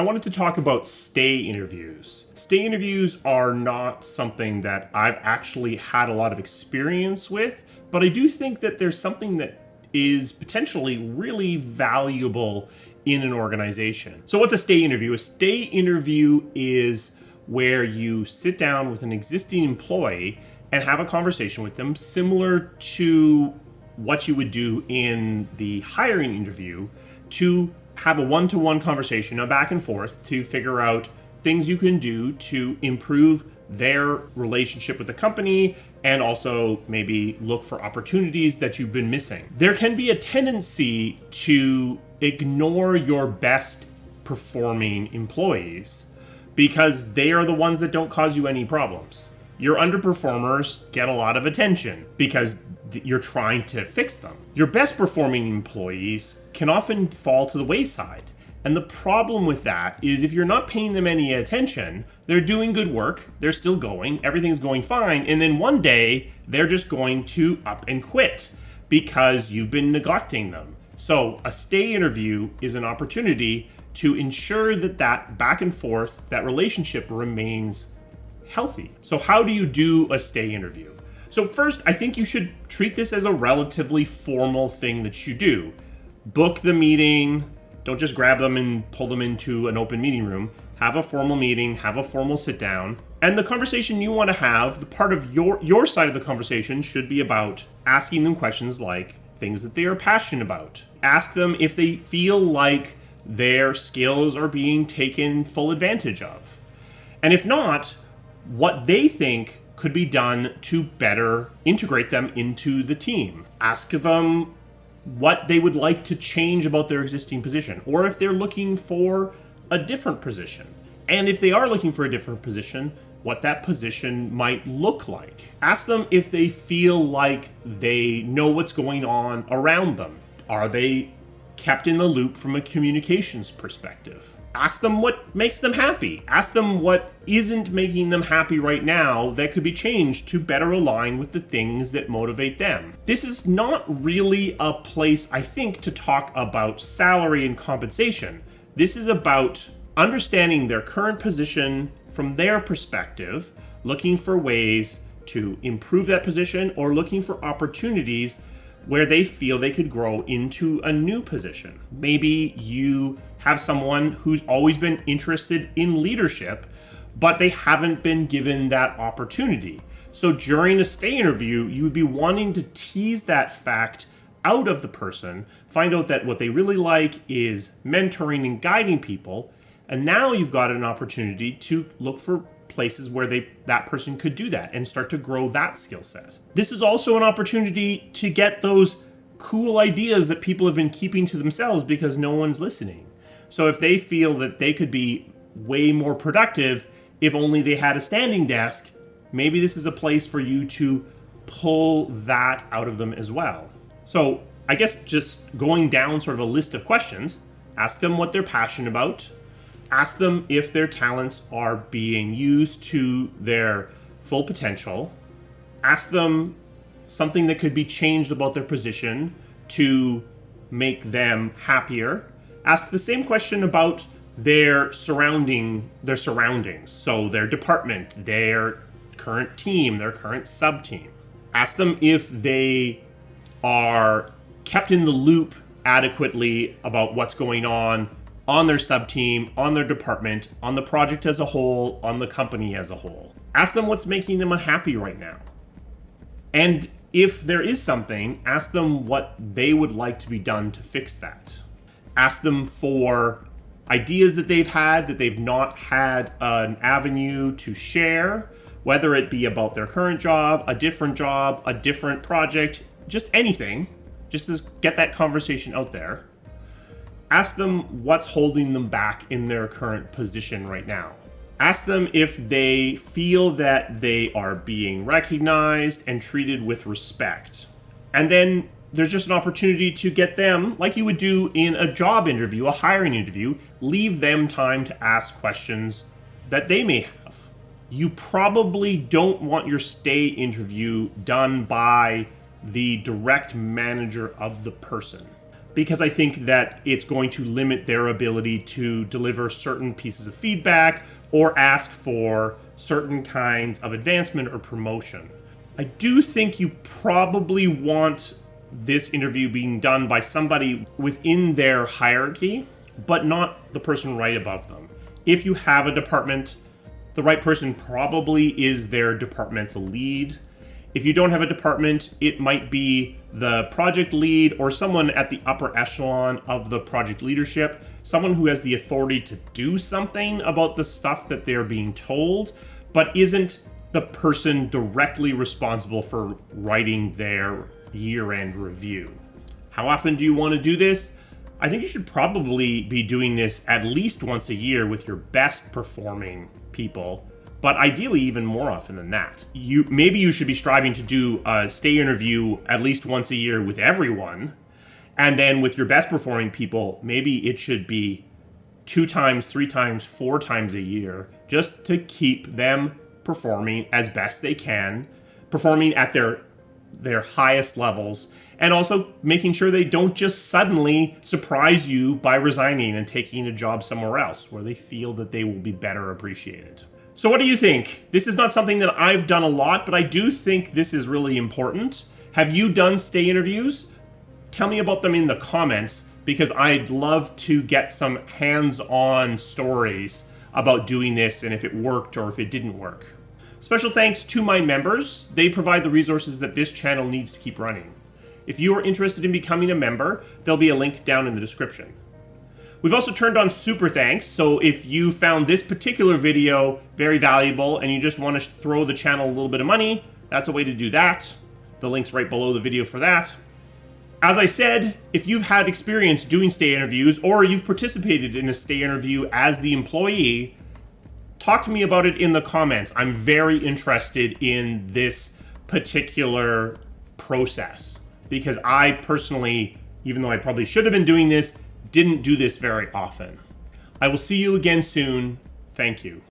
I wanted to talk about stay interviews. Stay interviews are not something that I've actually had a lot of experience with, but I do think that there's something that is potentially really valuable in an organization. So what's a stay interview? A stay interview is where you sit down with an existing employee and have a conversation with them similar to what you would do in the hiring interview, to have a one-to-one conversation, a back and forth, to figure out things you can do to improve their relationship with the company and also maybe look for opportunities that you've been missing. There can be a tendency to ignore your best performing employees because they are the ones that don't cause you any problems. Your underperformers get a lot of attention because you're trying to fix them. Your best performing employees can often fall to the wayside. And the problem with that is if you're not paying them any attention, they're doing good work, they're still going, everything's going fine, and then one day they're just going to up and quit because you've been neglecting them. So a stay interview is an opportunity to ensure that that back and forth, that relationship remains healthy. So how do you do a stay interview? So first, I think you should treat this as a relatively formal thing that you do. Book the meeting. Don't just grab them and pull them into an open meeting room. Have a formal meeting, have a formal sit down. And the conversation you want to have, the part of your side of the conversation should be about asking them questions like things that they are passionate about. Ask them if they feel like their skills are being taken full advantage of. And if not, what they think could be done to better integrate them into the team. Ask them what they would like to change about their existing position, or if they're looking for a different position. And if they are looking for a different position, what that position might look like. Ask them if they feel like they know what's going on around them. Are they kept in the loop from a communications perspective? Ask them what makes them happy. Ask them what isn't making them happy right now that could be changed to better align with the things that motivate them. This is not really a place, I think, to talk about salary and compensation. This is about understanding their current position from their perspective, looking for ways to improve that position or looking for opportunities where they feel they could grow into a new position. Maybe you have someone who's always been interested in leadership, but they haven't been given that opportunity. So during a stay interview, you would be wanting to tease that fact out of the person, find out that what they really like is mentoring and guiding people, and now you've got an opportunity to look for places where that person could do that and start to grow that skill set. This is also an opportunity to get those cool ideas that people have been keeping to themselves because no one's listening. So if they feel that they could be way more productive if only they had a standing desk, maybe this is a place for you to pull that out of them as well. So I guess just going down sort of a list of questions, ask them what they're passionate about. Ask them if their talents are being used to their full potential. Ask them something that could be changed about their position to make them happier. Ask the same question about their surroundings. So their department, their current team, their current sub-team. Ask them if they are kept in the loop adequately about what's going on their sub-team, on their department, on the project as a whole, on the company as a whole. Ask them what's making them unhappy right now. And if there is something, ask them what they would like to be done to fix that. Ask them for ideas that they've had that they've not had an avenue to share, whether it be about their current job, a different project, just anything. Just to get that conversation out there. Ask them what's holding them back in their current position right now. Ask them if they feel that they are being recognized and treated with respect. And then there's just an opportunity to get them, like you would do in a job interview, a hiring interview, leave them time to ask questions that they may have. You probably don't want your stay interview done by the direct manager of the person. because I think that it's going to limit their ability to deliver certain pieces of feedback or ask for certain kinds of advancement or promotion. I do think you probably want this interview being done by somebody within their hierarchy, but not the person right above them. If you have a department, the right person probably is their departmental lead. If you don't have a department, it might be the project lead or someone at the upper echelon of the project leadership, someone who has the authority to do something about the stuff that they're being told, but isn't the person directly responsible for writing their year-end review. How often do you want to do this? I think you should probably be doing this at least once a year with your best performing people, but ideally even more often than that. Maybe you should be striving to do a stay interview at least once a year with everyone, and then with your best performing people, maybe it should be 2 times, 3 times, 4 times a year, just to keep them performing as best they can, performing at their highest levels, and also making sure they don't just suddenly surprise you by resigning and taking a job somewhere else where they feel that they will be better appreciated. So what do you think? This is not something that I've done a lot, but I do think this is really important. Have you done stay interviews? Tell me about them in the comments, because I'd love to get some hands-on stories about doing this and if it worked or if it didn't work. Special thanks to my members. They provide the resources that this channel needs to keep running. If you are interested in becoming a member, there'll be a link down in the description. We've also turned on super thanks, so if you found this particular video very valuable and you just want to throw the channel a little bit of money, that's a way to do that. The link's right below the video for that. As I said, if you've had experience doing stay interviews or you've participated in a stay interview as the employee, talk to me about it in the comments. I'm very interested in this particular process because I personally, even though I probably should have been doing this, didn't do this very often. I will see you again soon. Thank you.